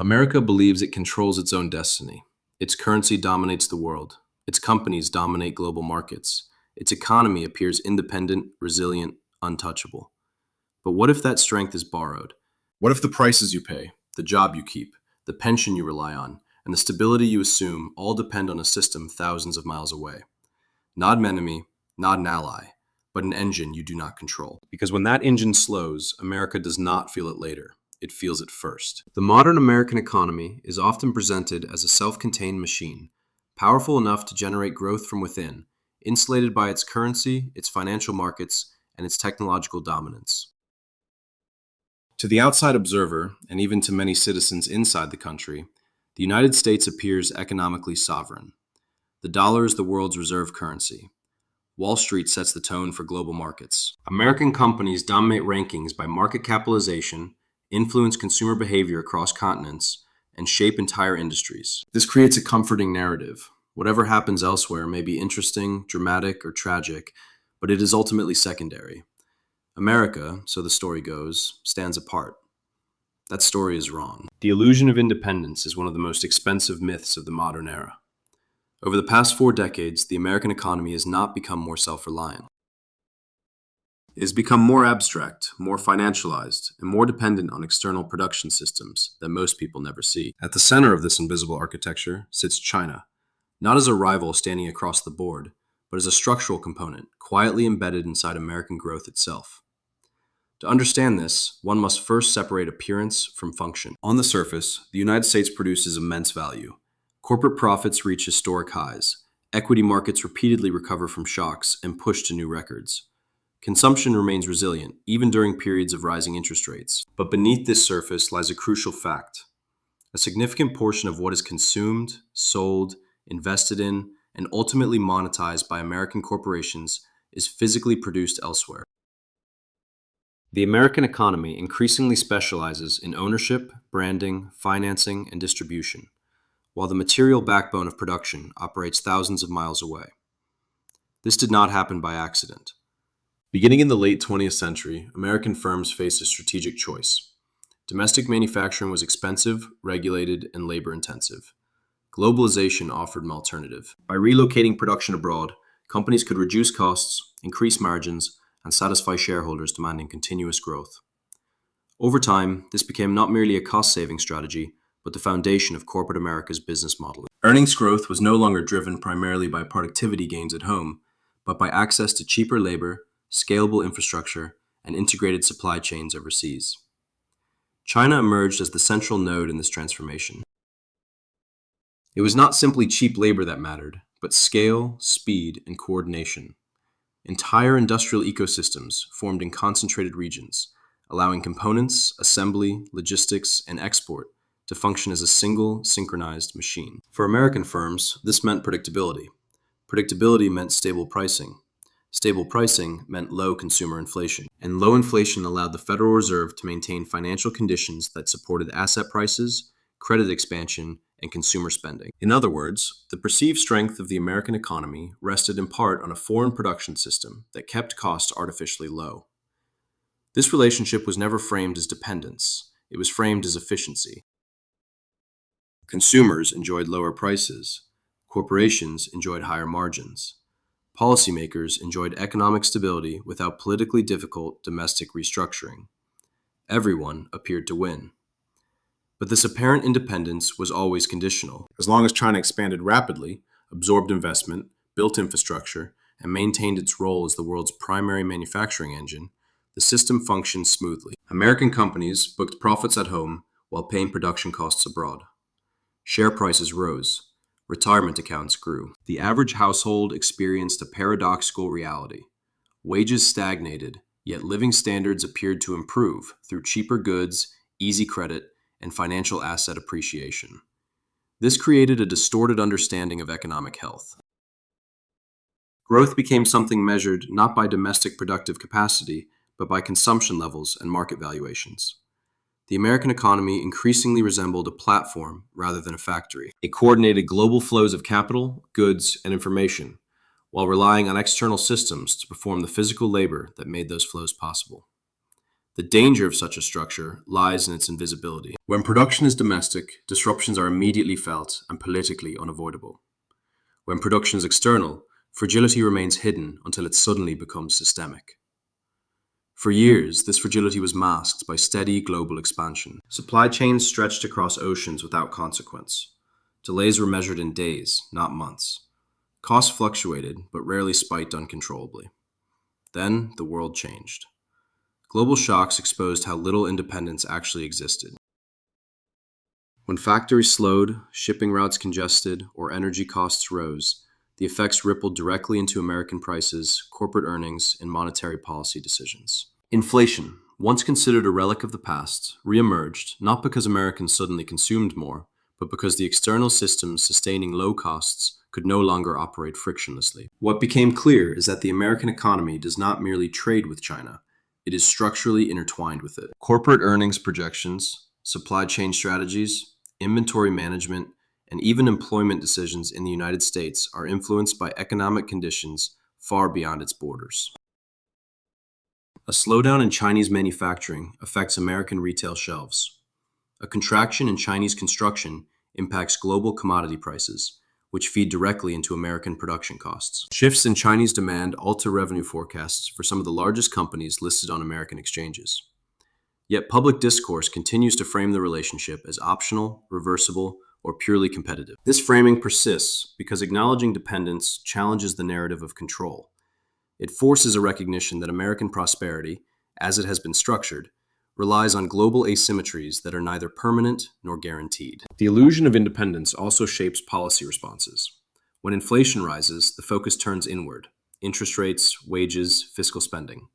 America believes it controls its own destiny. Its currency dominates the world. Its companies dominate global markets. Its economy appears independent, resilient, untouchable. But what if that strength is borrowed? What if the prices you pay, the job you keep, the pension you rely on, and the stability you assume all depend on a system thousands of miles away? Not an enemy, not an ally, but an engine you do not control. Because when that engine slows, America does not feel it later. It feels it first. The modern American economy is often presented as a self-contained machine, powerful enough to generate growth from within, insulated by its currency, its financial markets, and its technological dominance. To the outside observer, and even to many citizens inside the country, the United States appears economically sovereign. The dollar is the world's reserve currency. Wall Street sets the tone for global markets. American companies dominate rankings by market capitalization, influence consumer behavior across continents, and shape entire industries. This creates a comforting narrative. Whatever happens elsewhere may be interesting, dramatic, or tragic, but it is ultimately secondary. America, so the story goes, stands apart. That story is wrong. The illusion of independence is one of the most expensive myths of the modern era. Over the past 4 decades, the American economy has not become more self-reliant. It has become more abstract, more financialized, and more dependent on external production systems that most people never see. At the center of this invisible architecture sits China, not as a rival standing across the board, but as a structural component quietly embedded inside American growth itself. To understand this, one must first separate appearance from function. On the surface, the United States produces immense value. Corporate profits reach historic highs. Equity markets repeatedly recover from shocks and push to new records. Consumption remains resilient, even during periods of rising interest rates. But beneath this surface lies a crucial fact. A significant portion of what is consumed, sold, invested in, and ultimately monetized by American corporations is physically produced elsewhere. The American economy increasingly specializes in ownership, branding, financing, and distribution, while the material backbone of production operates thousands of miles away. This did not happen by accident. Beginning in the late 20th century, American firms faced a strategic choice. Domestic manufacturing was expensive, regulated, and labor-intensive. Globalization offered an alternative. By relocating production abroad, companies could reduce costs, increase margins, and satisfy shareholders demanding continuous growth. Over time, this became not merely a cost-saving strategy, but the foundation of corporate America's business model. Earnings growth was no longer driven primarily by productivity gains at home, but by access to cheaper labor, scalable infrastructure, and integrated supply chains overseas. China emerged as the central node in this transformation. It was not simply cheap labor that mattered, but scale, speed, and coordination. Entire industrial ecosystems formed in concentrated regions, allowing components, assembly, logistics, and export to function as a single, synchronized machine. For American firms, this meant predictability. Predictability meant stable pricing. Stable pricing meant low consumer inflation. And low inflation allowed the Federal Reserve to maintain financial conditions that supported asset prices, credit expansion, and consumer spending. In other words, the perceived strength of the American economy rested in part on a foreign production system that kept costs artificially low. This relationship was never framed as dependence. It was framed as efficiency. Consumers enjoyed lower prices. Corporations enjoyed higher margins. Policymakers enjoyed economic stability without politically difficult domestic restructuring. Everyone appeared to win. But this apparent independence was always conditional. As long as China expanded rapidly, absorbed investment, built infrastructure, and maintained its role as the world's primary manufacturing engine, the system functioned smoothly. American companies booked profits at home while paying production costs abroad. Share prices rose. Retirement accounts grew. The average household experienced a paradoxical reality. Wages stagnated, yet living standards appeared to improve through cheaper goods, easy credit, and financial asset appreciation. This created a distorted understanding of economic health. Growth became something measured not by domestic productive capacity, but by consumption levels and market valuations. The American economy increasingly resembled a platform rather than a factory. It coordinated global flows of capital, goods, and information, while relying on external systems to perform the physical labor that made those flows possible. The danger of such a structure lies in its invisibility. When production is domestic, disruptions are immediately felt and politically unavoidable. When production is external, fragility remains hidden until it suddenly becomes systemic. For years, this fragility was masked by steady global expansion. Supply chains stretched across oceans without consequence. Delays were measured in days, not months. Costs fluctuated, but rarely spiked uncontrollably. Then, the world changed. Global shocks exposed how little independence actually existed. When factories slowed, shipping routes congested, or energy costs rose, the effects rippled directly into American prices, corporate earnings, and monetary policy decisions. Inflation, once considered a relic of the past, reemerged not because Americans suddenly consumed more, but because the external systems sustaining low costs could no longer operate frictionlessly. What became clear is that the American economy does not merely trade with China, it is structurally intertwined with it. Corporate earnings projections, supply chain strategies, inventory management, and even employment decisions in the United States are influenced by economic conditions far beyond its borders. A slowdown in Chinese manufacturing affects American retail shelves. A contraction in Chinese construction impacts global commodity prices, which feed directly into American production costs. Shifts in Chinese demand alter revenue forecasts for some of the largest companies listed on American exchanges. Yet public discourse continues to frame the relationship as optional, reversible, or purely competitive. This framing persists because acknowledging dependence challenges the narrative of control. It forces a recognition that American prosperity, as it has been structured, relies on global asymmetries that are neither permanent nor guaranteed. The illusion of independence also shapes policy responses. When inflation rises, the focus turns inward: interest rates, wages, fiscal spending.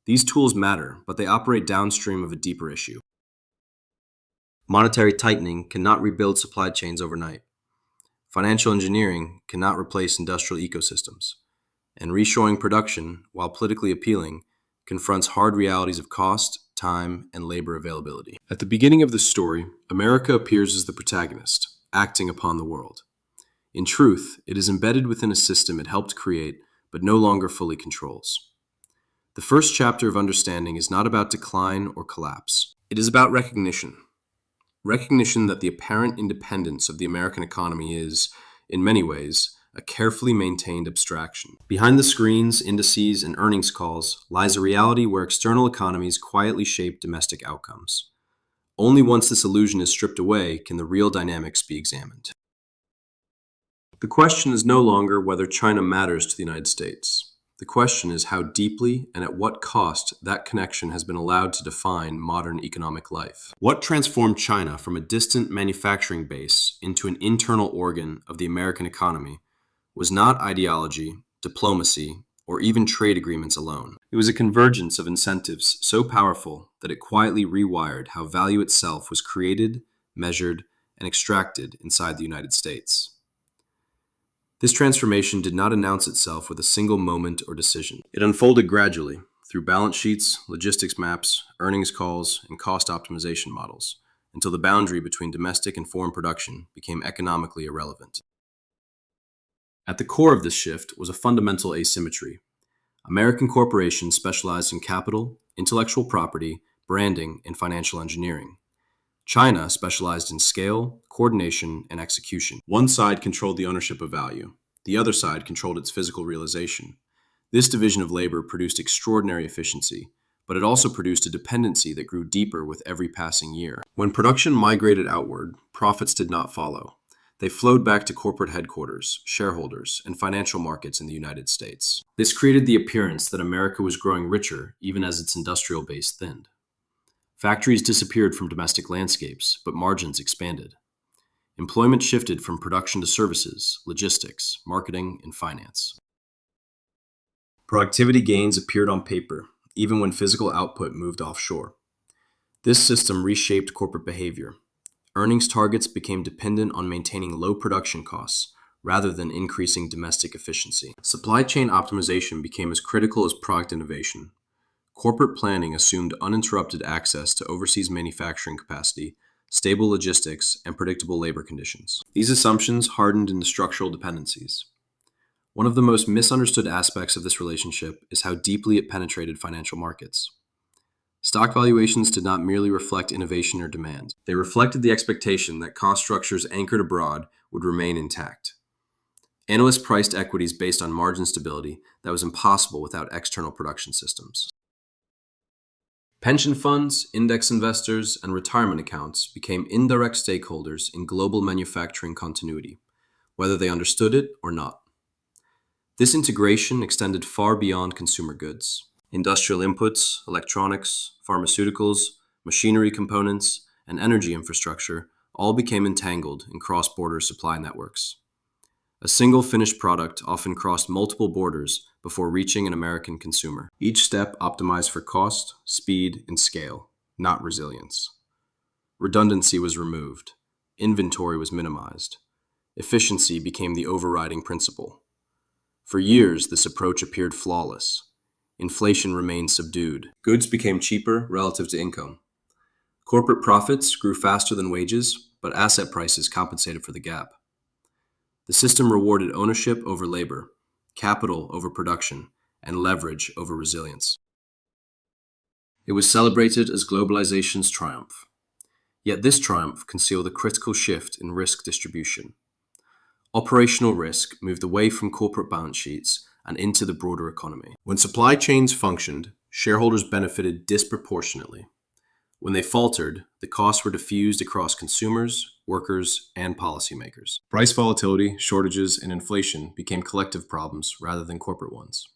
These tools matter, but they operate downstream of a deeper issue. Monetary tightening cannot rebuild supply chains overnight. Financial engineering cannot replace industrial ecosystems. And reshoring production, while politically appealing, confronts hard realities of cost, time, and labor availability. At the beginning of the story, America appears as the protagonist, acting upon the world. In truth, it is embedded within a system it helped create, but no longer fully controls. The first chapter of understanding is not about decline or collapse. It is about recognition. Recognition that the apparent independence of the American economy is, in many ways, a carefully maintained abstraction. Behind the screens, indices, and earnings calls lies a reality where external economies quietly shape domestic outcomes. Only once this illusion is stripped away can the real dynamics be examined. The question is no longer whether China matters to the United States. The question is how deeply and at what cost that connection has been allowed to define modern economic life. What transformed China from a distant manufacturing base into an internal organ of the American economy was not ideology, diplomacy, or even trade agreements alone. It was a convergence of incentives so powerful that it quietly rewired how value itself was created, measured, and extracted inside the United States. This transformation did not announce itself with a single moment or decision. It unfolded gradually through balance sheets, logistics maps, earnings calls, and cost optimization models, until the boundary between domestic and foreign production became economically irrelevant. At the core of this shift was a fundamental asymmetry. American corporations specialized in capital, intellectual property, branding, and financial engineering. China specialized in scale, coordination, and execution. One side controlled the ownership of value. The other side controlled its physical realization. This division of labor produced extraordinary efficiency, but it also produced a dependency that grew deeper with every passing year. When production migrated outward, profits did not follow. They flowed back to corporate headquarters, shareholders, and financial markets in the United States. This created the appearance that America was growing richer even as its industrial base thinned. Factories disappeared from domestic landscapes, but margins expanded. Employment shifted from production to services, logistics, marketing, and finance. Productivity gains appeared on paper, even when physical output moved offshore. This system reshaped corporate behavior. Earnings targets became dependent on maintaining low production costs rather than increasing domestic efficiency. Supply chain optimization became as critical as product innovation. Corporate planning assumed uninterrupted access to overseas manufacturing capacity, stable logistics, and predictable labor conditions. These assumptions hardened into structural dependencies. One of the most misunderstood aspects of this relationship is how deeply it penetrated financial markets. Stock valuations did not merely reflect innovation or demand. They reflected the expectation that cost structures anchored abroad would remain intact. Analysts priced equities based on margin stability that was impossible without external production systems. Pension funds, index investors, and retirement accounts became indirect stakeholders in global manufacturing continuity, whether they understood it or not. This integration extended far beyond consumer goods. Industrial inputs, electronics, pharmaceuticals, machinery components, and energy infrastructure all became entangled in cross-border supply networks. A single finished product often crossed multiple borders before reaching an American consumer. Each step optimized for cost, speed, and scale, not resilience. Redundancy was removed. Inventory was minimized. Efficiency became the overriding principle. For years, this approach appeared flawless. Inflation remained subdued. Goods became cheaper relative to income. Corporate profits grew faster than wages, but asset prices compensated for the gap. The system rewarded ownership over labor, capital over production, and leverage over resilience. It was celebrated as globalization's triumph. Yet this triumph concealed a critical shift in risk distribution. Operational risk moved away from corporate balance sheets and into the broader economy. When supply chains functioned, shareholders benefited disproportionately. When they faltered, the costs were diffused across consumers, workers, and policymakers. Price volatility, shortages, and inflation became collective problems rather than corporate ones.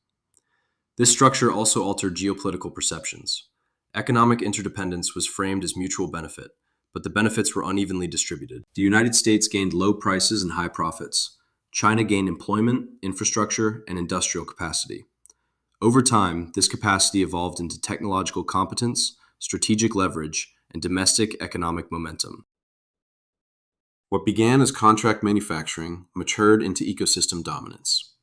This structure also altered geopolitical perceptions. Economic interdependence was framed as mutual benefit, but the benefits were unevenly distributed. The United States gained low prices and high profits. China gained employment, infrastructure, and industrial capacity. Over time, this capacity evolved into technological competence, strategic leverage, and domestic economic momentum. What began as contract manufacturing matured into ecosystem dominance.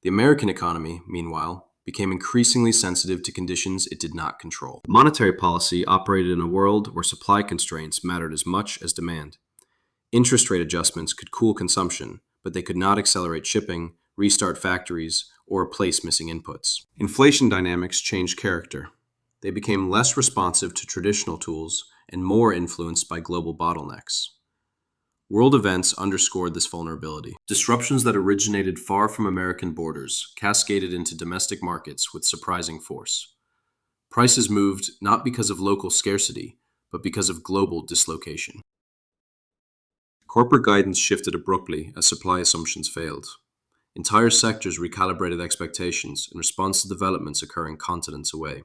The American economy, meanwhile, became increasingly sensitive to conditions it did not control. Monetary policy operated in a world where supply constraints mattered as much as demand. Interest rate adjustments could cool consumption, but they could not accelerate shipping, restart factories, or replace missing inputs. Inflation dynamics changed character. They became less responsive to traditional tools and more influenced by global bottlenecks. World events underscored this vulnerability. Disruptions that originated far from American borders cascaded into domestic markets with surprising force. Prices moved not because of local scarcity, but because of global dislocation. Corporate guidance shifted abruptly as supply assumptions failed. Entire sectors recalibrated expectations in response to developments occurring continents away.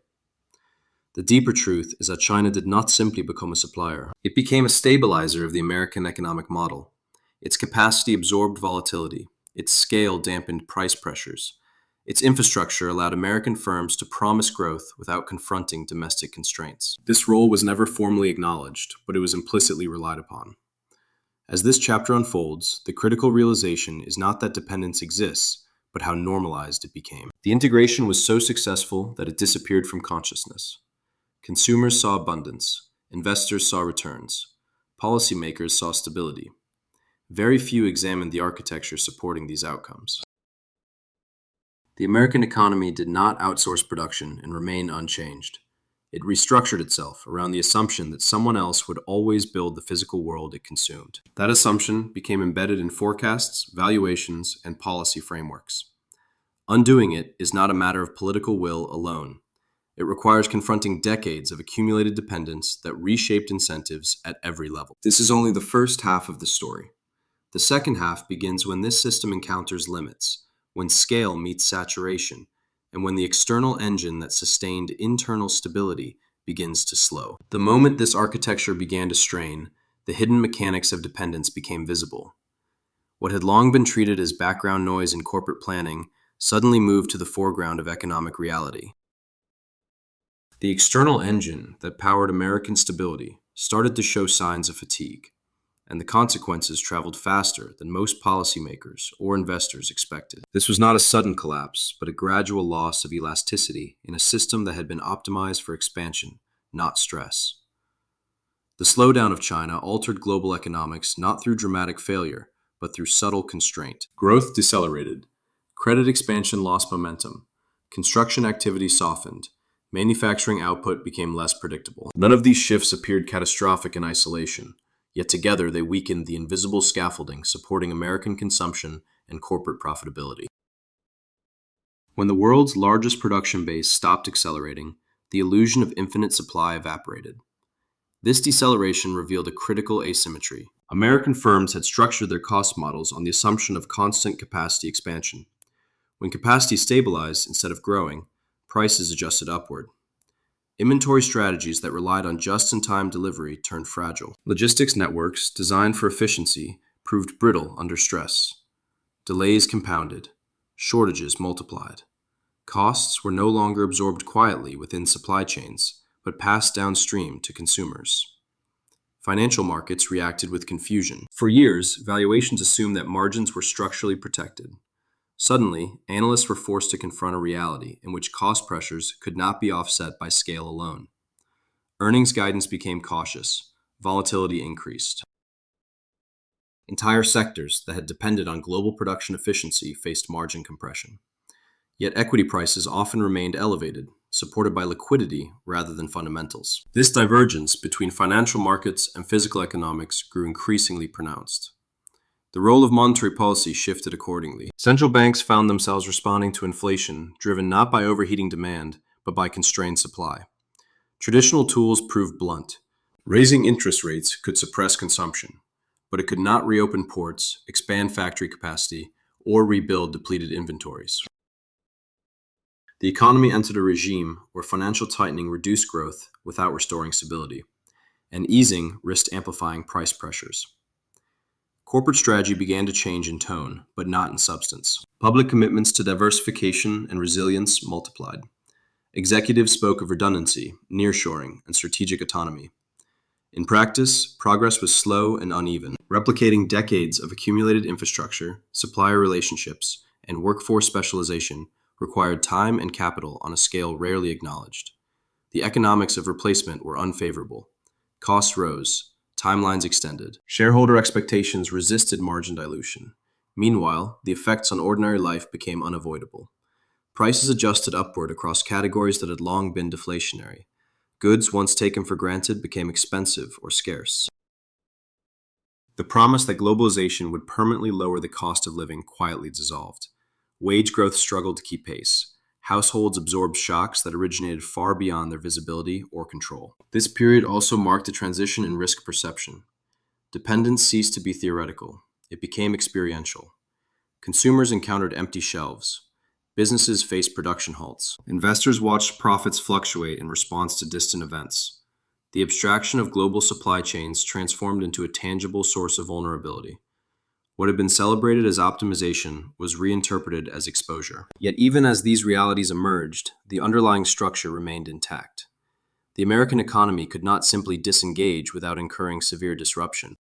The deeper truth is that China did not simply become a supplier. It became a stabilizer of the American economic model. Its capacity absorbed volatility. Its scale dampened price pressures. Its infrastructure allowed American firms to promise growth without confronting domestic constraints. This role was never formally acknowledged, but it was implicitly relied upon. As this chapter unfolds, the critical realization is not that dependence exists, but how normalized it became. The integration was so successful that it disappeared from consciousness. Consumers saw abundance, investors saw returns, policymakers saw stability. Very few examined the architecture supporting these outcomes. The American economy did not outsource production and remain unchanged. It restructured itself around the assumption that someone else would always build the physical world it consumed. That assumption became embedded in forecasts, valuations, and policy frameworks. Undoing it is not a matter of political will alone. It requires confronting decades of accumulated dependence that reshaped incentives at every level. This is only the first half of the story. The second half begins when this system encounters limits, when scale meets saturation, and when the external engine that sustained internal stability begins to slow. The moment this architecture began to strain, the hidden mechanics of dependence became visible. What had long been treated as background noise in corporate planning suddenly moved to the foreground of economic reality. The external engine that powered American stability started to show signs of fatigue, and the consequences traveled faster than most policymakers or investors expected. This was not a sudden collapse, but a gradual loss of elasticity in a system that had been optimized for expansion, not stress. The slowdown of China altered global economics not through dramatic failure, but through subtle constraint. Growth decelerated. Credit expansion lost momentum. Construction activity softened. Manufacturing output became less predictable. None of these shifts appeared catastrophic in isolation, yet together they weakened the invisible scaffolding supporting American consumption and corporate profitability. When the world's largest production base stopped accelerating, the illusion of infinite supply evaporated. This deceleration revealed a critical asymmetry. American firms had structured their cost models on the assumption of constant capacity expansion. When capacity stabilized instead of growing, prices adjusted upward. Inventory strategies that relied on just-in-time delivery turned fragile. Logistics networks designed for efficiency proved brittle under stress. Delays compounded. Shortages multiplied. Costs were no longer absorbed quietly within supply chains, but passed downstream to consumers. Financial markets reacted with confusion. For years, valuations assumed that margins were structurally protected. Suddenly, analysts were forced to confront a reality in which cost pressures could not be offset by scale alone. Earnings guidance became cautious. Volatility increased. Entire sectors that had depended on global production efficiency faced margin compression. Yet equity prices often remained elevated, supported by liquidity rather than fundamentals. This divergence between financial markets and physical economics grew increasingly pronounced. The role of monetary policy shifted accordingly. Central banks found themselves responding to inflation, driven not by overheating demand, but by constrained supply. Traditional tools proved blunt. Raising interest rates could suppress consumption, but it could not reopen ports, expand factory capacity, or rebuild depleted inventories. The economy entered a regime where financial tightening reduced growth without restoring stability, and easing risked amplifying price pressures. Corporate strategy began to change in tone, but not in substance. Public commitments to diversification and resilience multiplied. Executives spoke of redundancy, nearshoring, and strategic autonomy. In practice, progress was slow and uneven. Replicating decades of accumulated infrastructure, supplier relationships, and workforce specialization required time and capital on a scale rarely acknowledged. The economics of replacement were unfavorable. Costs rose, timelines extended. Shareholder expectations resisted margin dilution. Meanwhile, the effects on ordinary life became unavoidable. Prices adjusted upward across categories that had long been deflationary. Goods once taken for granted became expensive or scarce. The promise that globalization would permanently lower the cost of living quietly dissolved. Wage growth struggled to keep pace. Households absorbed shocks that originated far beyond their visibility or control. This period also marked a transition in risk perception. Dependence ceased to be theoretical. It became experiential. Consumers encountered empty shelves. Businesses faced production halts. Investors watched profits fluctuate in response to distant events. The abstraction of global supply chains transformed into a tangible source of vulnerability. What had been celebrated as optimization was reinterpreted as exposure. Yet even as these realities emerged, the underlying structure remained intact. The American economy could not simply disengage without incurring severe disruption.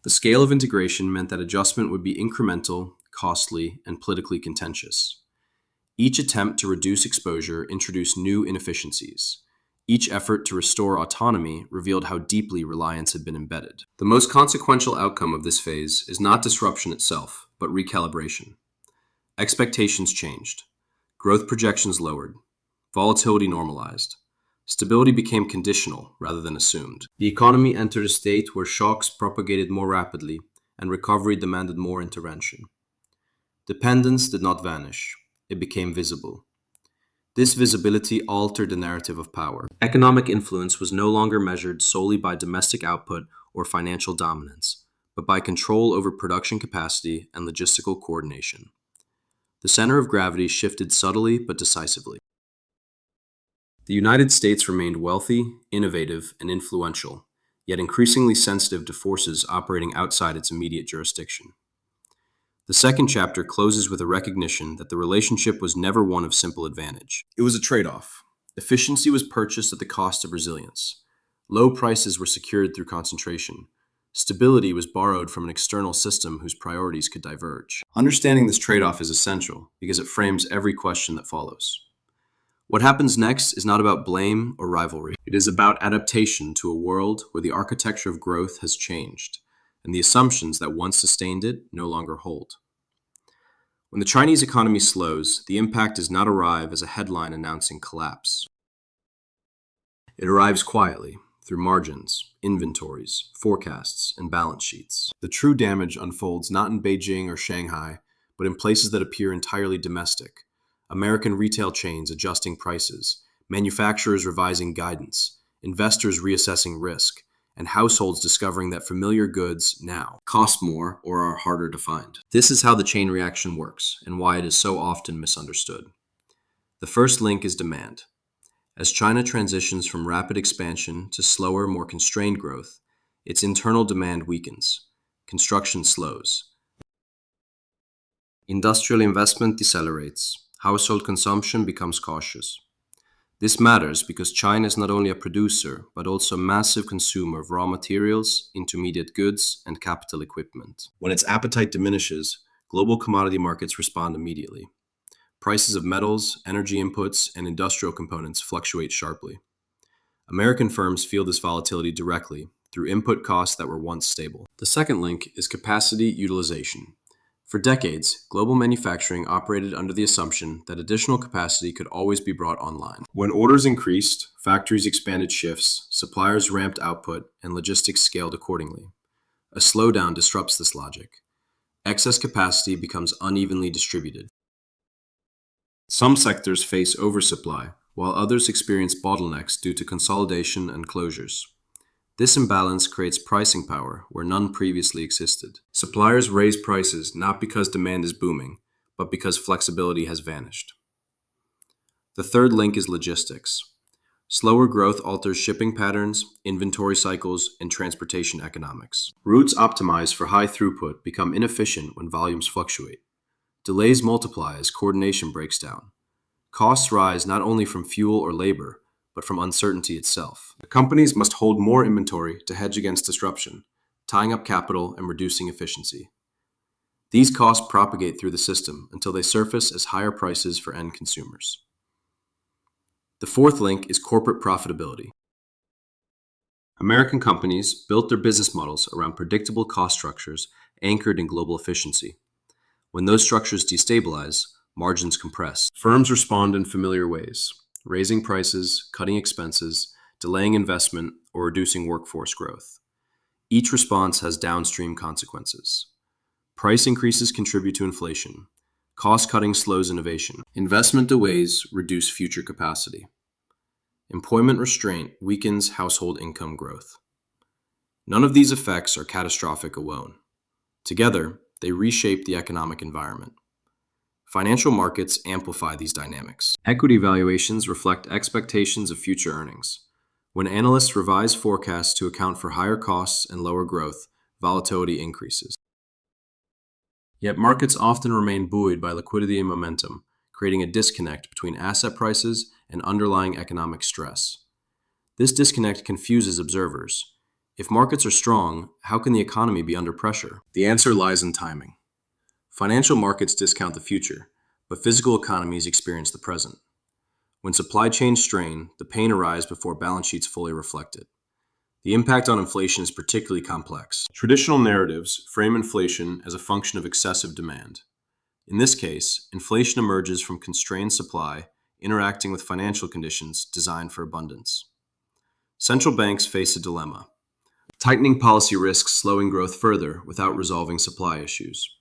The scale of integration meant that adjustment would be incremental, costly, and politically contentious. Each attempt to reduce exposure introduced new inefficiencies. Each effort to restore autonomy revealed how deeply reliance had been embedded. The most consequential outcome of this phase is not disruption itself, but recalibration. Expectations changed. Growth projections lowered. Volatility normalized. Stability became conditional rather than assumed. The economy entered a state where shocks propagated more rapidly and recovery demanded more intervention. Dependence did not vanish. It became visible. This visibility altered the narrative of power. Economic influence was no longer measured solely by domestic output or financial dominance, but by control over production capacity and logistical coordination. The center of gravity shifted subtly but decisively. The United States remained wealthy, innovative, and influential, yet increasingly sensitive to forces operating outside its immediate jurisdiction. The second chapter closes with a recognition that the relationship was never one of simple advantage. It was a trade-off. Efficiency was purchased at the cost of resilience. Low prices were secured through concentration. Stability was borrowed from an external system whose priorities could diverge. Understanding this trade-off is essential because it frames every question that follows. What happens next is not about blame or rivalry. It is about adaptation to a world where the architecture of growth has changed, and the assumptions that once sustained it no longer hold. When the Chinese economy slows, the impact does not arrive as a headline announcing collapse. It arrives quietly, through margins, inventories, forecasts, and balance sheets. The true damage unfolds not in Beijing or Shanghai, but in places that appear entirely domestic. American retail chains adjusting prices, manufacturers revising guidance, investors reassessing risk, and households discovering that familiar goods now cost more or are harder to find. This is how the chain reaction works, and why it is so often misunderstood. The first link is demand. As China transitions from rapid expansion to slower, more constrained growth, its internal demand weakens. Construction slows. Industrial investment decelerates. Household consumption becomes cautious. This matters because China is not only a producer, but also a massive consumer of raw materials, intermediate goods, and capital equipment. When its appetite diminishes, global commodity markets respond immediately. Prices of metals, energy inputs, and industrial components fluctuate sharply. American firms feel this volatility directly through input costs that were once stable. The second link is capacity utilization. For decades, global manufacturing operated under the assumption that additional capacity could always be brought online. When orders increased, factories expanded shifts, suppliers ramped output, and logistics scaled accordingly. A slowdown disrupts this logic. Excess capacity becomes unevenly distributed. Some sectors face oversupply, while others experience bottlenecks due to consolidation and closures. This imbalance creates pricing power where none previously existed. Suppliers raise prices not because demand is booming, but because flexibility has vanished. The third link is logistics. Slower growth alters shipping patterns, inventory cycles, and transportation economics. Routes optimized for high throughput become inefficient when volumes fluctuate. Delays multiply as coordination breaks down. Costs rise not only from fuel or labor, but from uncertainty itself. Companies must hold more inventory to hedge against disruption, tying up capital and reducing efficiency. These costs propagate through the system until they surface as higher prices for end consumers. The fourth link is corporate profitability. American companies built their business models around predictable cost structures anchored in global efficiency. When those structures destabilize, margins compress. Firms respond in familiar ways, raising prices, cutting expenses, delaying investment, or reducing workforce growth. Each response has downstream consequences. Price increases contribute to inflation. Cost cutting slows innovation. Investment delays reduce future capacity. Employment restraint weakens household income growth. None of these effects are catastrophic alone. Together, they reshape the economic environment. Financial markets amplify these dynamics. Equity valuations reflect expectations of future earnings. When analysts revise forecasts to account for higher costs and lower growth, volatility increases. Yet markets often remain buoyed by liquidity and momentum, creating a disconnect between asset prices and underlying economic stress. This disconnect confuses observers. If markets are strong, how can the economy be under pressure? The answer lies in timing. Financial markets discount the future, but physical economies experience the present. When supply chains strain, the pain arrives before balance sheets fully reflect it. The impact on inflation is particularly complex. Traditional narratives frame inflation as a function of excessive demand. In this case, inflation emerges from constrained supply interacting with financial conditions designed for abundance. Central banks face a dilemma. Tightening policy risks slowing growth further without resolving supply issues.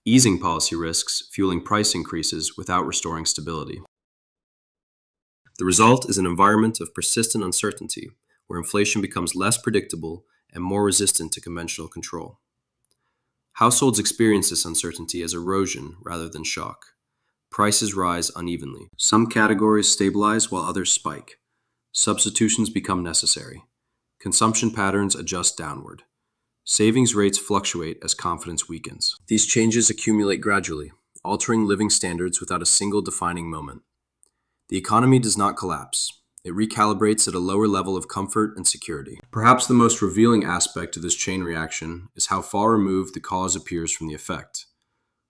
Easing policy risks fueling price increases without restoring stability. The result is an environment of persistent uncertainty, where inflation becomes less predictable and more resistant to conventional control. Households experience this uncertainty as erosion rather than shock. Prices rise unevenly. Some categories stabilize while others spike. Substitutions become necessary. Consumption patterns adjust downward. Savings rates fluctuate as confidence weakens. These changes accumulate gradually, altering living standards without a single defining moment. The economy does not collapse. It recalibrates at a lower level of comfort and security. Perhaps the most revealing aspect of this chain reaction is how far removed the cause appears from the effect.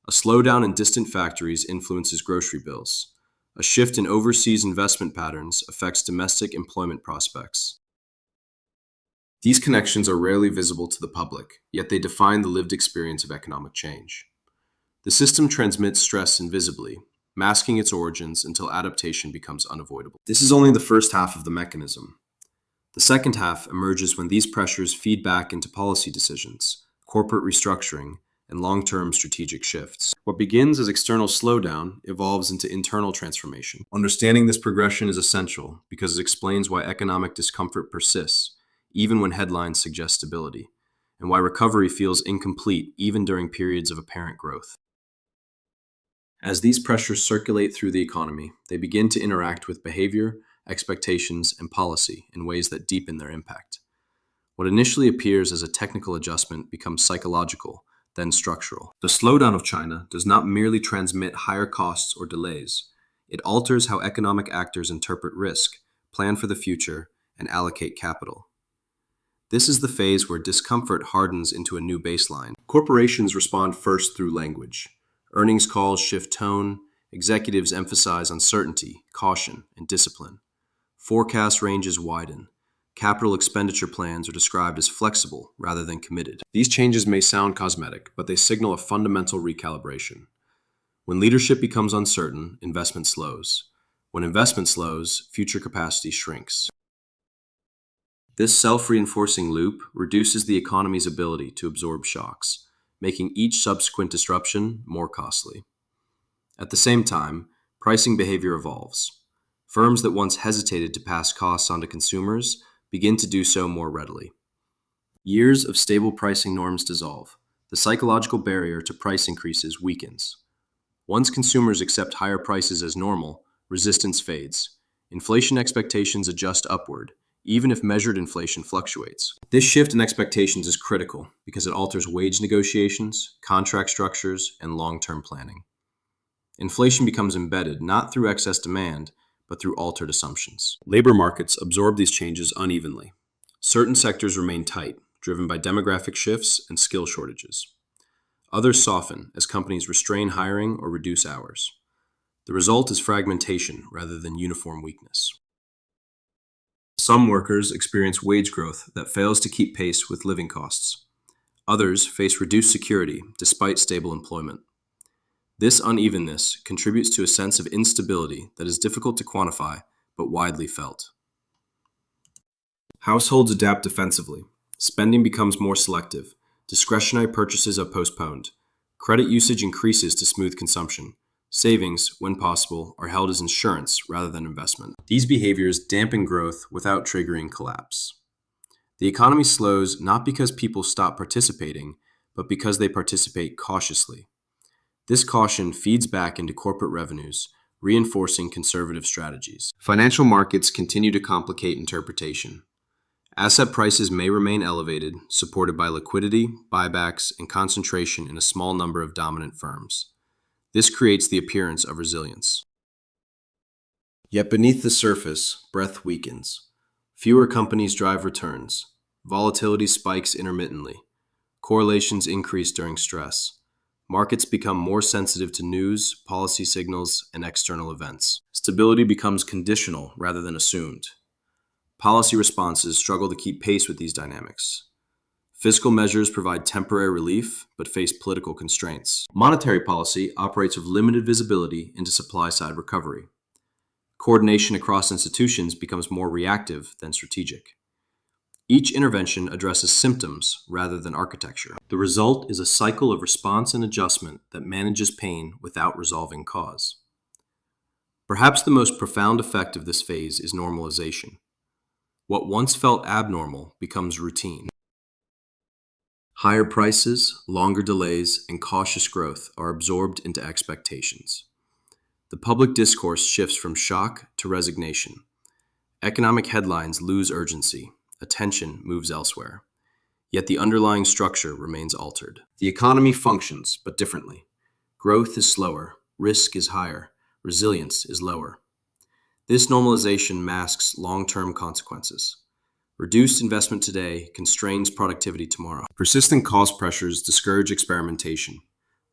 A slowdown in distant factories influences grocery bills. A shift in overseas investment patterns affects domestic employment prospects. These connections are rarely visible to the public, yet they define the lived experience of economic change. The system transmits stress invisibly, masking its origins until adaptation becomes unavoidable. This is only the first half of the mechanism. The second half emerges when these pressures feed back into policy decisions, corporate restructuring, and long-term strategic shifts. What begins as external slowdown evolves into internal transformation. Understanding this progression is essential because it explains why economic discomfort persists, even when headlines suggest stability, and why recovery feels incomplete even during periods of apparent growth. As these pressures circulate through the economy, they begin to interact with behavior, expectations, and policy in ways that deepen their impact. What initially appears as a technical adjustment becomes psychological, then structural. The slowdown of China does not merely transmit higher costs or delays. It alters how economic actors interpret risk, plan for the future, and allocate capital. This is the phase where discomfort hardens into a new baseline. Corporations respond first through language. Earnings calls shift tone, executives emphasize uncertainty, caution, and discipline. Forecast ranges widen. Capital expenditure plans are described as flexible rather than committed. These changes may sound cosmetic, but they signal a fundamental recalibration. When leadership becomes uncertain, investment slows. When investment slows, future capacity shrinks. This self-reinforcing loop reduces the economy's ability to absorb shocks, making each subsequent disruption more costly. At the same time, pricing behavior evolves. Firms that once hesitated to pass costs onto consumers begin to do so more readily. Years of stable pricing norms dissolve. The psychological barrier to price increases weakens. Once consumers accept higher prices as normal, resistance fades. Inflation expectations adjust upward, even if measured inflation fluctuates. This shift in expectations is critical because it alters wage negotiations, contract structures, and long-term planning. Inflation becomes embedded not through excess demand, but through altered assumptions. Labor markets absorb these changes unevenly. Certain sectors remain tight, driven by demographic shifts and skill shortages. Others soften as companies restrain hiring or reduce hours. The result is fragmentation rather than uniform weakness. Some workers experience wage growth that fails to keep pace with living costs. Others face reduced security despite stable employment. This unevenness contributes to a sense of instability that is difficult to quantify but widely felt. Households adapt defensively. Spending becomes more selective. Discretionary purchases are postponed. Credit usage increases to smooth consumption. Savings, when possible, are held as insurance rather than investment. These behaviors dampen growth without triggering collapse. The economy slows not because people stop participating, but because they participate cautiously. This caution feeds back into corporate revenues, reinforcing conservative strategies. Financial markets continue to complicate interpretation. Asset prices may remain elevated, supported by liquidity, buybacks, and concentration in a small number of dominant firms. This creates the appearance of resilience. Yet beneath the surface, breadth weakens. Fewer companies drive returns. Volatility spikes intermittently. Correlations increase during stress. Markets become more sensitive to news, policy signals, and external events. Stability becomes conditional rather than assumed. Policy responses struggle to keep pace with these dynamics. Fiscal measures provide temporary relief, but face political constraints. Monetary policy operates with limited visibility into supply-side recovery. Coordination across institutions becomes more reactive than strategic. Each intervention addresses symptoms rather than architecture. The result is a cycle of response and adjustment that manages pain without resolving cause. Perhaps the most profound effect of this phase is normalization. What once felt abnormal becomes routine. Higher prices, longer delays, and cautious growth are absorbed into expectations. The public discourse shifts from shock to resignation. Economic headlines lose urgency. Attention moves elsewhere. Yet the underlying structure remains altered. The economy functions, but differently. Growth is slower, risk is higher, resilience is lower. This normalization masks long-term consequences. Reduced investment today constrains productivity tomorrow. Persistent cost pressures discourage experimentation.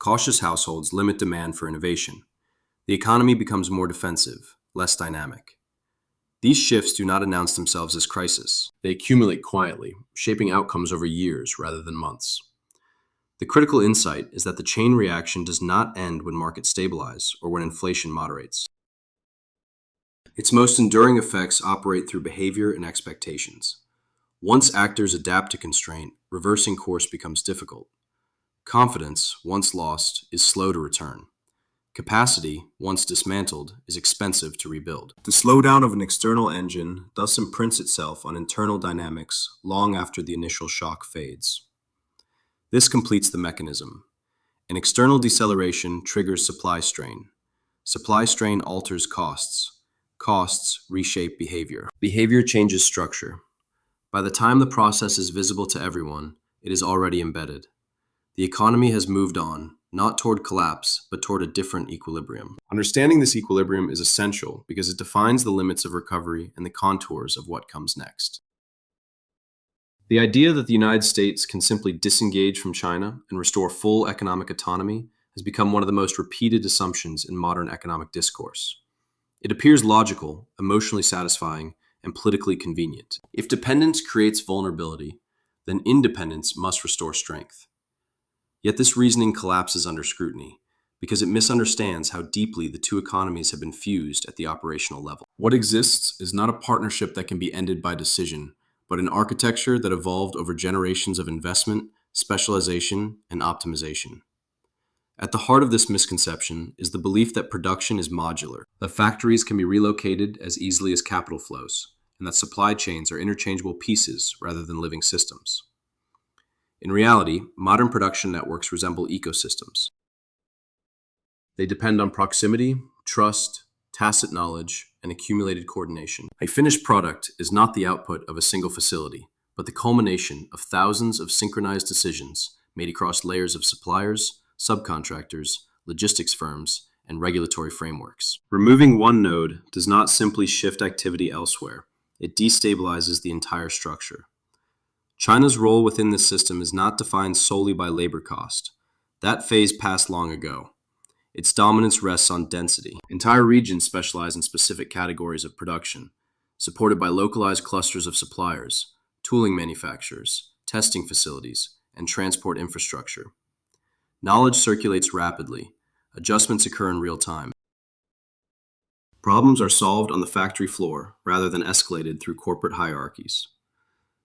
Cautious households limit demand for innovation. The economy becomes more defensive, less dynamic. These shifts do not announce themselves as crisis. They accumulate quietly, shaping outcomes over years rather than months. The critical insight is that the chain reaction does not end when markets stabilize or when inflation moderates. Its most enduring effects operate through behavior and expectations. Once actors adapt to constraint, reversing course becomes difficult. Confidence, once lost, is slow to return. Capacity, once dismantled, is expensive to rebuild. The slowdown of an external engine thus imprints itself on internal dynamics long after the initial shock fades. This completes the mechanism. An external deceleration triggers supply strain. Supply strain alters costs. Costs reshape behavior. Behavior changes structure. By the time the process is visible to everyone, it is already embedded. The economy has moved on, not toward collapse, but toward a different equilibrium. Understanding this equilibrium is essential because it defines the limits of recovery and the contours of what comes next. The idea that the United States can simply disengage from China and restore full economic autonomy has become one of the most repeated assumptions in modern economic discourse. It appears logical, emotionally satisfying, and politically convenient. If dependence creates vulnerability, then independence must restore strength. Yet this reasoning collapses under scrutiny because it misunderstands how deeply the two economies have been fused at the operational level. What exists is not a partnership that can be ended by decision, but an architecture that evolved over generations of investment, specialization, and optimization. At the heart of this misconception is the belief that production is modular, that factories can be relocated as easily as capital flows, and that supply chains are interchangeable pieces rather than living systems. In reality, modern production networks resemble ecosystems. They depend on proximity, trust, tacit knowledge, and accumulated coordination. A finished product is not the output of a single facility, but the culmination of thousands of synchronized decisions made across layers of suppliers, subcontractors, logistics firms, and regulatory frameworks. Removing one node does not simply shift activity elsewhere, it destabilizes the entire structure. China's role within this system is not defined solely by labor cost. That phase passed long ago. Its dominance rests on density. Entire regions specialize in specific categories of production, supported by localized clusters of suppliers, tooling manufacturers, testing facilities, and transport infrastructure. Knowledge circulates rapidly. Adjustments occur in real time. Problems are solved on the factory floor rather than escalated through corporate hierarchies.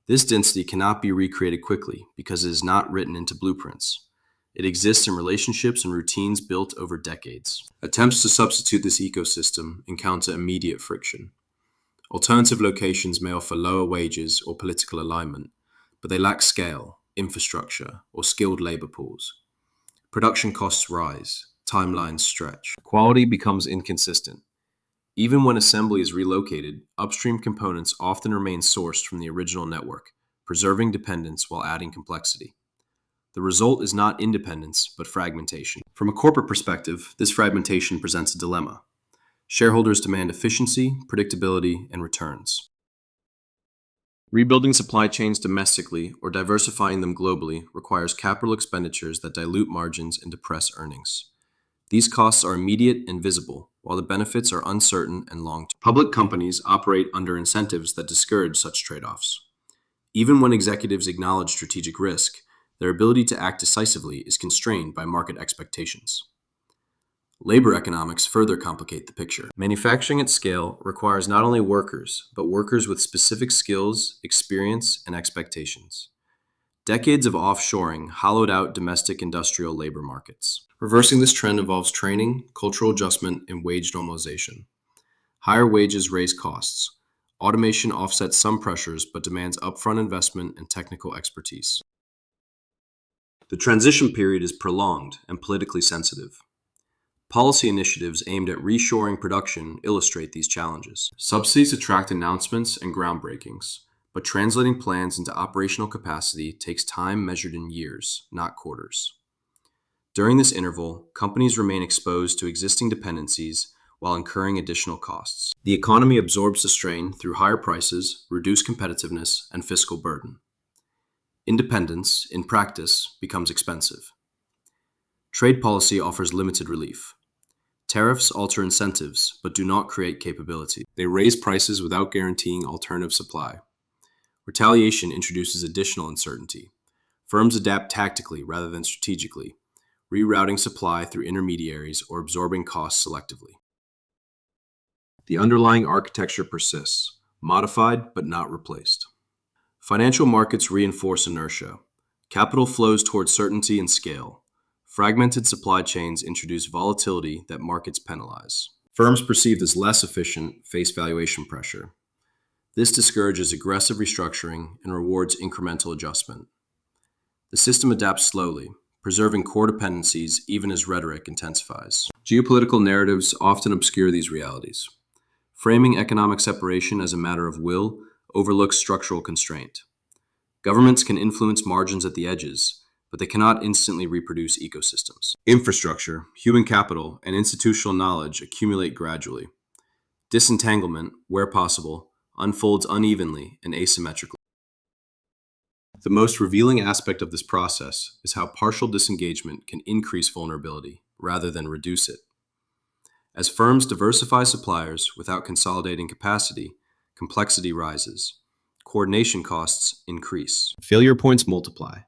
This density cannot be recreated quickly because it is not written into blueprints. It exists in relationships and routines built over decades. Attempts to substitute this ecosystem encounter immediate friction. Alternative locations may offer lower wages or political alignment, but they lack scale, infrastructure, or skilled labor pools. Production costs rise, timelines stretch. Quality becomes inconsistent. Even when assembly is relocated, upstream components often remain sourced from the original network, preserving dependence while adding complexity. The result is not independence, but fragmentation. From a corporate perspective, this fragmentation presents a dilemma. Shareholders demand efficiency, predictability, and returns. Rebuilding supply chains domestically or diversifying them globally requires capital expenditures that dilute margins and depress earnings. These costs are immediate and visible, while the benefits are uncertain and long-term. Public companies operate under incentives that discourage such trade-offs. Even when executives acknowledge strategic risk, their ability to act decisively is constrained by market expectations. Labor economics further complicate the picture. Manufacturing at scale requires not only workers, but workers with specific skills, experience, and expectations. Decades of offshoring hollowed out domestic industrial labor markets. Reversing this trend involves training, cultural adjustment, and wage normalization. Higher wages raise costs. Automation offsets some pressures but demands upfront investment and technical expertise. The transition period is prolonged and politically sensitive. Policy initiatives aimed at reshoring production illustrate these challenges. Subsidies attract announcements and groundbreakings, but translating plans into operational capacity takes time measured in years, not quarters. During this interval, companies remain exposed to existing dependencies while incurring additional costs. The economy absorbs the strain through higher prices, reduced competitiveness, and fiscal burden. Independence, in practice, becomes expensive. Trade policy offers limited relief. Tariffs alter incentives, but do not create capability. They raise prices without guaranteeing alternative supply. Retaliation introduces additional uncertainty. Firms adapt tactically rather than strategically, rerouting supply through intermediaries or absorbing costs selectively. The underlying architecture persists, modified but not replaced. Financial markets reinforce inertia. Capital flows towards certainty and scale. Fragmented supply chains introduce volatility that markets penalize. Firms perceived as less efficient face valuation pressure. This discourages aggressive restructuring and rewards incremental adjustment. The system adapts slowly, preserving core dependencies even as rhetoric intensifies. Geopolitical narratives often obscure these realities. Framing economic separation as a matter of will overlooks structural constraint. Governments can influence margins at the edges, but they cannot instantly reproduce ecosystems. Infrastructure, human capital, and institutional knowledge accumulate gradually. Disentanglement, where possible, unfolds unevenly and asymmetrically. The most revealing aspect of this process is how partial disengagement can increase vulnerability rather than reduce it. As firms diversify suppliers without consolidating capacity, complexity rises. Coordination costs increase. Failure points multiply.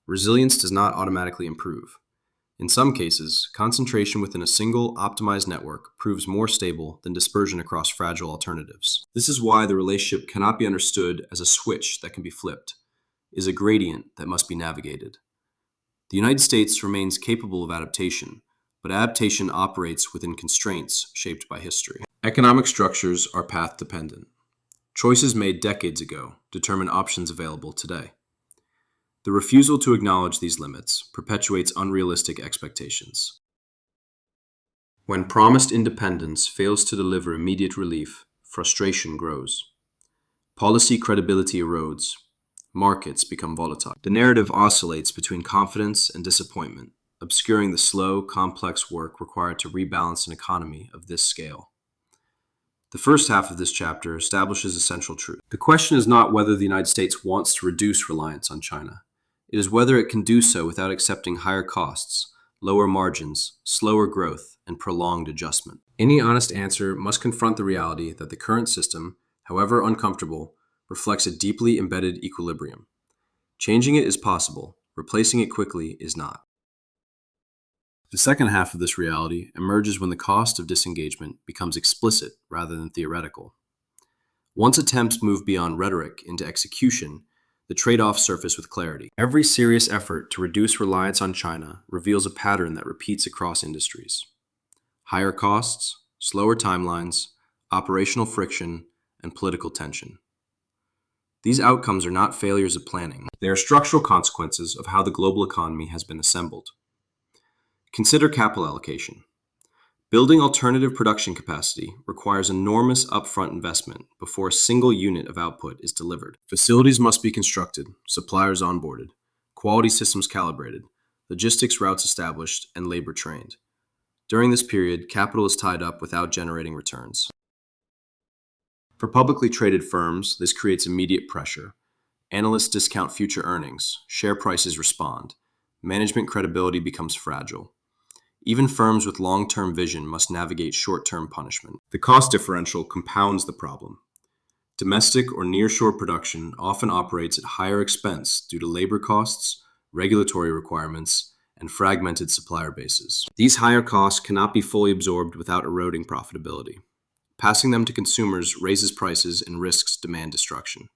Resilience does not automatically improve. In some cases, concentration within a single, optimized network proves more stable than dispersion across fragile alternatives. This is why the relationship cannot be understood as a switch that can be flipped. It is a gradient that must be navigated. The United States remains capable of adaptation, but adaptation operates within constraints shaped by history. Economic structures are path-dependent. Choices made decades ago determine options available today. The refusal to acknowledge these limits perpetuates unrealistic expectations. When promised independence fails to deliver immediate relief, frustration grows. Policy credibility erodes. Markets become volatile. The narrative oscillates between confidence and disappointment, obscuring the slow, complex work required to rebalance an economy of this scale. The first half of this chapter establishes a central truth. The question is not whether the United States wants to reduce reliance on China. It is whether it can do so without accepting higher costs, lower margins, slower growth, and prolonged adjustment. Any honest answer must confront the reality that the current system, however uncomfortable, reflects a deeply embedded equilibrium. Changing it is possible, replacing it quickly is not. The second half of this reality emerges when the cost of disengagement becomes explicit rather than theoretical. Once attempts move beyond rhetoric into execution, the trade-offs surface with clarity. Every serious effort to reduce reliance on China reveals a pattern that repeats across industries. Higher costs, slower timelines, operational friction, and political tension. These outcomes are not failures of planning. They are structural consequences of how the global economy has been assembled. Consider capital allocation. Building alternative production capacity requires enormous upfront investment before a single unit of output is delivered. Facilities must be constructed, suppliers onboarded, quality systems calibrated, logistics routes established, and labor trained. During this period, capital is tied up without generating returns. For publicly traded firms, this creates immediate pressure. Analysts discount future earnings, share prices respond, management credibility becomes fragile. Even firms with long-term vision must navigate short-term punishment. The cost differential compounds the problem. Domestic or nearshore production often operates at higher expense due to labor costs, regulatory requirements, and fragmented supplier bases. These higher costs cannot be fully absorbed without eroding profitability. Passing them to consumers raises prices and risks demand destruction.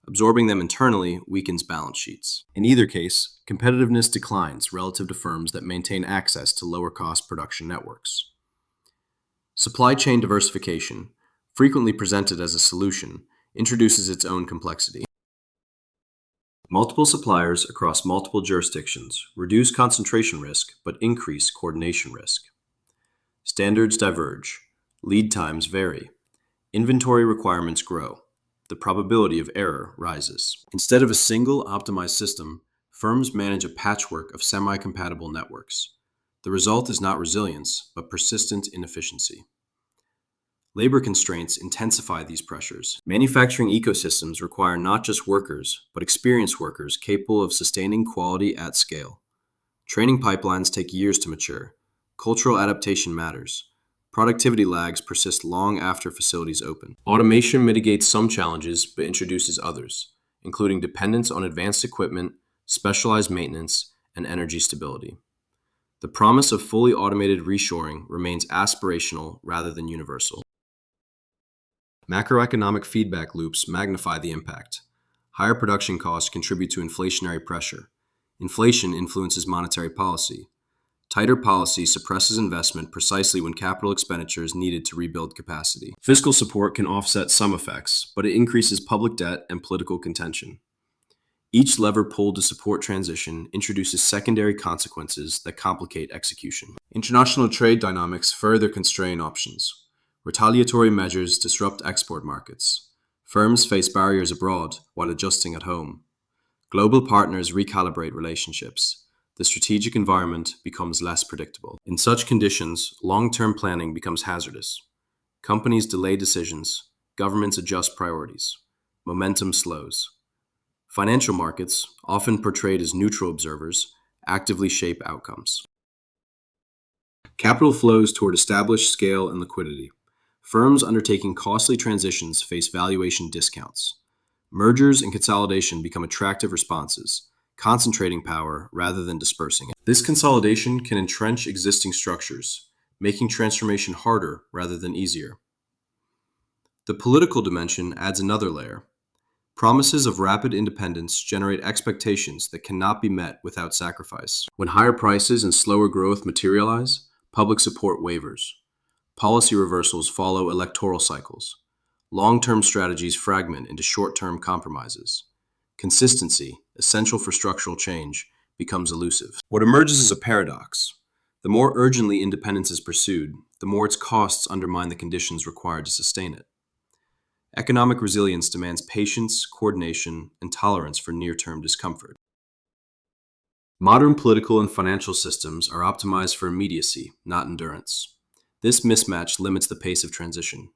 Absorbing them internally weakens balance sheets. In either case, competitiveness declines relative to firms that maintain access to lower-cost production networks. Supply chain diversification, frequently presented as a solution, introduces its own complexity. Multiple suppliers across multiple jurisdictions reduce concentration risk but increase coordination risk. Standards diverge. Lead times vary. Inventory requirements grow. The probability of error rises. Instead of a single optimized system, firms manage a patchwork of semi-compatible networks. The result is not resilience, but persistent inefficiency. Labor constraints intensify these pressures. Manufacturing ecosystems require not just workers, but experienced workers capable of sustaining quality at scale. Training pipelines take years to mature. Cultural adaptation matters. Productivity lags persist long after facilities open. Automation mitigates some challenges but introduces others, including dependence on advanced equipment, specialized maintenance, and energy stability. The promise of fully automated reshoring remains aspirational rather than universal. Macroeconomic feedback loops magnify the impact. Higher production costs contribute to inflationary pressure. Inflation influences monetary policy. Tighter policy suppresses investment precisely when capital expenditure is needed to rebuild capacity. Fiscal support can offset some effects, but it increases public debt and political contention. Each lever pulled to support transition introduces secondary consequences that complicate execution. International trade dynamics further constrain options. Retaliatory measures disrupt export markets. Firms face barriers abroad while adjusting at home. Global partners recalibrate relationships. The strategic environment becomes less predictable. In such conditions, long-term planning becomes hazardous. Companies delay decisions. Governments adjust priorities. Momentum slows. Financial markets, often portrayed as neutral observers, actively shape outcomes. Capital flows toward established scale and liquidity. Firms undertaking costly transitions face valuation discounts. Mergers and consolidation become attractive responses, concentrating power rather than dispersing it. This consolidation can entrench existing structures, making transformation harder rather than easier. The political dimension adds another layer. Promises of rapid independence generate expectations that cannot be met without sacrifice. When higher prices and slower growth materialize, public support wavers. Policy reversals follow electoral cycles. Long-term strategies fragment into short-term compromises. Consistency, essential for structural change, becomes elusive. What emerges is a paradox. The more urgently independence is pursued, the more its costs undermine the conditions required to sustain it. Economic resilience demands patience, coordination, and tolerance for near-term discomfort. Modern political and financial systems are optimized for immediacy, not endurance. This mismatch limits the pace of transition.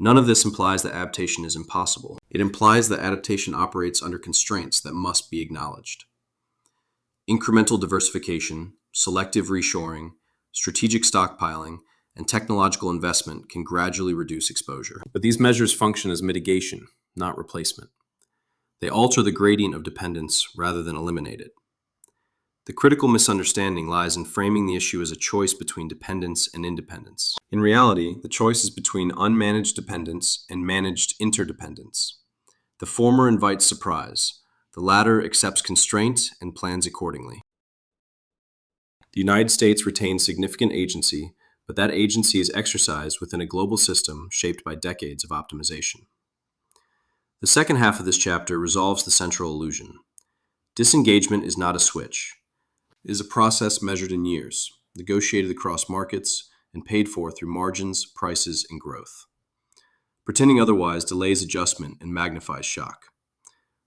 None of this implies that adaptation is impossible. It implies that adaptation operates under constraints that must be acknowledged. Incremental diversification, selective reshoring, strategic stockpiling, and technological investment can gradually reduce exposure. But these measures function as mitigation, not replacement. They alter the gradient of dependence rather than eliminate it. The critical misunderstanding lies in framing the issue as a choice between dependence and independence. In reality, the choice is between unmanaged dependence and managed interdependence. The former invites surprise. The latter accepts constraint and plans accordingly. The United States retains significant agency, but that agency is exercised within a global system shaped by decades of optimization. The second half of this chapter resolves the central illusion. Disengagement is not a switch. It is a process measured in years, negotiated across markets, and paid for through margins, prices, and growth. Pretending otherwise delays adjustment and magnifies shock.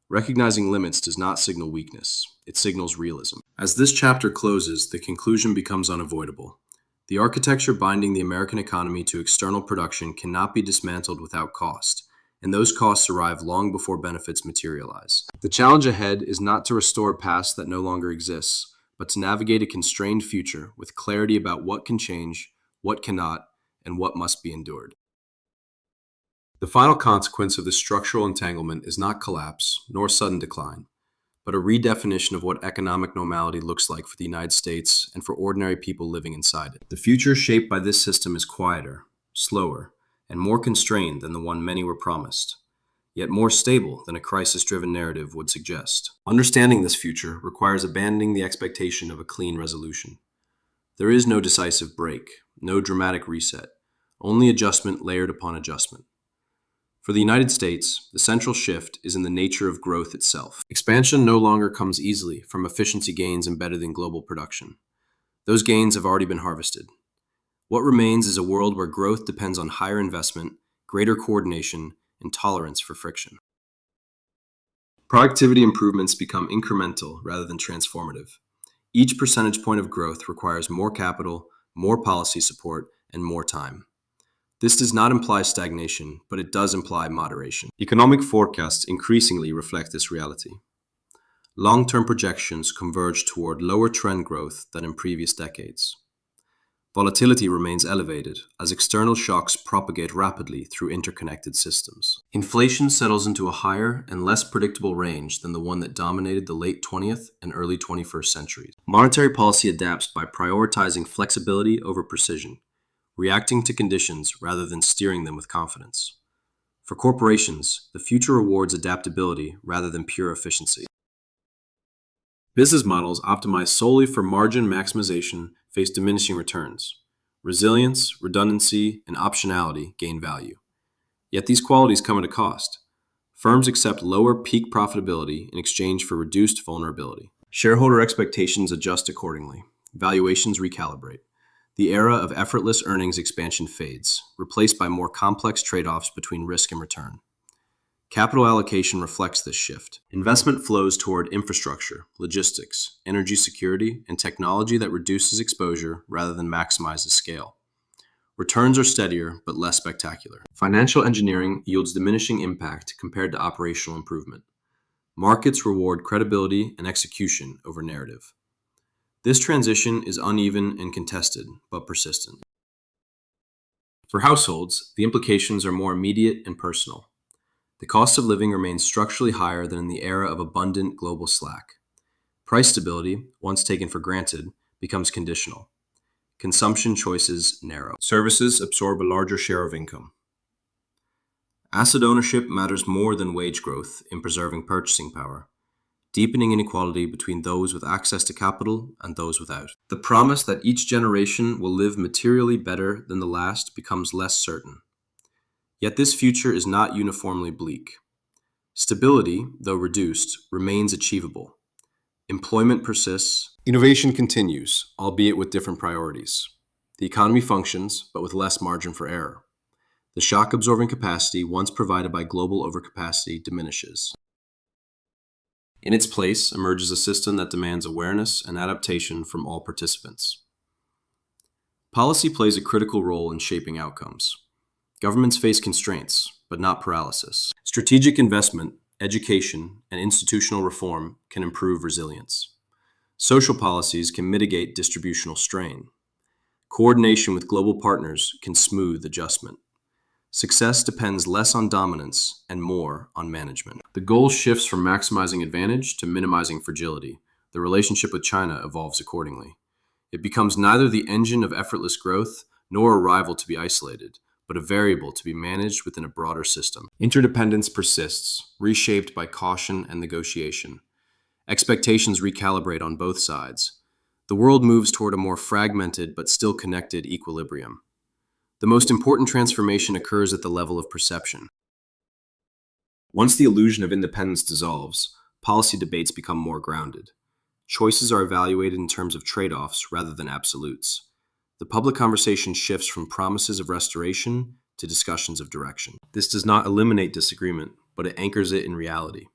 Recognizing limits does not signal weakness, it signals realism. As this chapter closes, the conclusion becomes unavoidable. The architecture binding the American economy to external production cannot be dismantled without cost, and those costs arrive long before benefits materialize. The challenge ahead is not to restore a past that no longer exists, but to navigate a constrained future with clarity about what can change, what cannot, and what must be endured. The final consequence of this structural entanglement is not collapse, nor sudden decline, but a redefinition of what economic normality looks like for the United States and for ordinary people living inside it. The future shaped by this system is quieter, slower, and more constrained than the one many were promised, yet more stable than a crisis-driven narrative would suggest. Understanding this future requires abandoning the expectation of a clean resolution. There is no decisive break, no dramatic reset, only adjustment layered upon adjustment. For the United States, the central shift is in the nature of growth itself. Expansion no longer comes easily from efficiency gains embedded in global production. Those gains have already been harvested. What remains is a world where growth depends on higher investment, greater coordination, and tolerance for friction. Productivity improvements become incremental rather than transformative. Each percentage point of growth requires more capital, more policy support, and more time. This does not imply stagnation, but it does imply moderation. Economic forecasts increasingly reflect this reality. Long-term projections converge toward lower trend growth than in previous decades. Volatility remains elevated as external shocks propagate rapidly through interconnected systems. Inflation settles into a higher and less predictable range than the one that dominated the late 20th and early 21st centuries. Monetary policy adapts by prioritizing flexibility over precision, reacting to conditions rather than steering them with confidence. For corporations, the future rewards adaptability rather than pure efficiency. Business models optimized solely for margin maximization face diminishing returns. Resilience, redundancy, and optionality gain value. Yet these qualities come at a cost. Firms accept lower peak profitability in exchange for reduced vulnerability. Shareholder expectations adjust accordingly. Valuations recalibrate. The era of effortless earnings expansion fades, replaced by more complex trade-offs between risk and return. Capital allocation reflects this shift. Investment flows toward infrastructure, logistics, energy security, and technology that reduces exposure rather than maximizes scale. Returns are steadier but less spectacular. Financial engineering yields diminishing impact compared to operational improvement. Markets reward credibility and execution over narrative. This transition is uneven and contested, but persistent. For households, the implications are more immediate and personal. The cost of living remains structurally higher than in the era of abundant global slack. Price stability, once taken for granted, becomes conditional. Consumption choices narrow. Services absorb a larger share of income. Asset ownership matters more than wage growth in preserving purchasing power, deepening inequality between those with access to capital and those without. The promise that each generation will live materially better than the last becomes less certain. Yet this future is not uniformly bleak. Stability, though reduced, remains achievable. Employment persists. Innovation continues, albeit with different priorities. The economy functions, but with less margin for error. The shock-absorbing capacity once provided by global overcapacity diminishes. In its place emerges a system that demands awareness and adaptation from all participants. Policy plays a critical role in shaping outcomes. Governments face constraints, but not paralysis. Strategic investment, education, and institutional reform can improve resilience. Social policies can mitigate distributional strain. Coordination with global partners can smooth adjustment. Success depends less on dominance and more on management. The goal shifts from maximizing advantage to minimizing fragility. The relationship with China evolves accordingly. It becomes neither the engine of effortless growth nor a rival to be isolated, but a variable to be managed within a broader system. Interdependence persists, reshaped by caution and negotiation. Expectations recalibrate on both sides. The world moves toward a more fragmented but still connected equilibrium. The most important transformation occurs at the level of perception. Once the illusion of independence dissolves, policy debates become more grounded. Choices are evaluated in terms of trade-offs rather than absolutes. The public conversation shifts from promises of restoration to discussions of direction. This does not eliminate disagreement, but it anchors it in reality.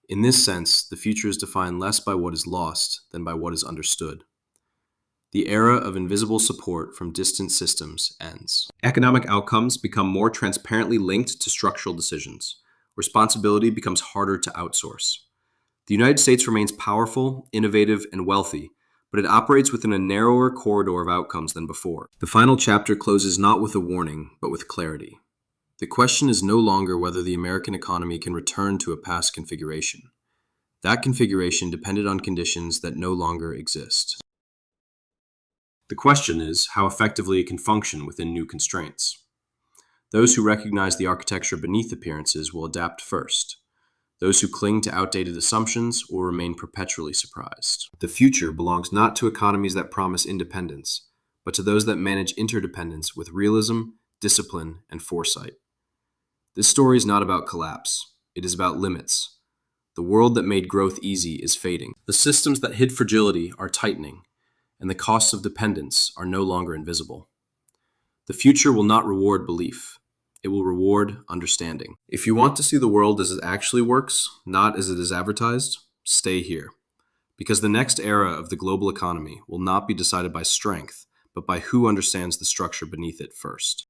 In this sense, the future is defined less by what is lost than by what is understood. The era of invisible support from distant systems ends. Economic outcomes become more transparently linked to structural decisions. Responsibility becomes harder to outsource. The United States remains powerful, innovative, and wealthy, but it operates within a narrower corridor of outcomes than before. The final chapter closes not with a warning, but with clarity. The question is no longer whether the American economy can return to a past configuration. That configuration depended on conditions that no longer exist. The question is how effectively it can function within new constraints. Those who recognize the architecture beneath appearances will adapt first. Those who cling to outdated assumptions will remain perpetually surprised. The future belongs not to economies that promise independence, but to those that manage interdependence with realism, discipline, and foresight. This story is not about collapse. It is about limits. The world that made growth easy is fading. The systems that hid fragility are tightening, and the costs of dependence are no longer invisible. The future will not reward belief. It will reward understanding. If you want to see the world as it actually works, not as it is advertised, stay here. Because the next era of the global economy will not be decided by strength, but by who understands the structure beneath it first.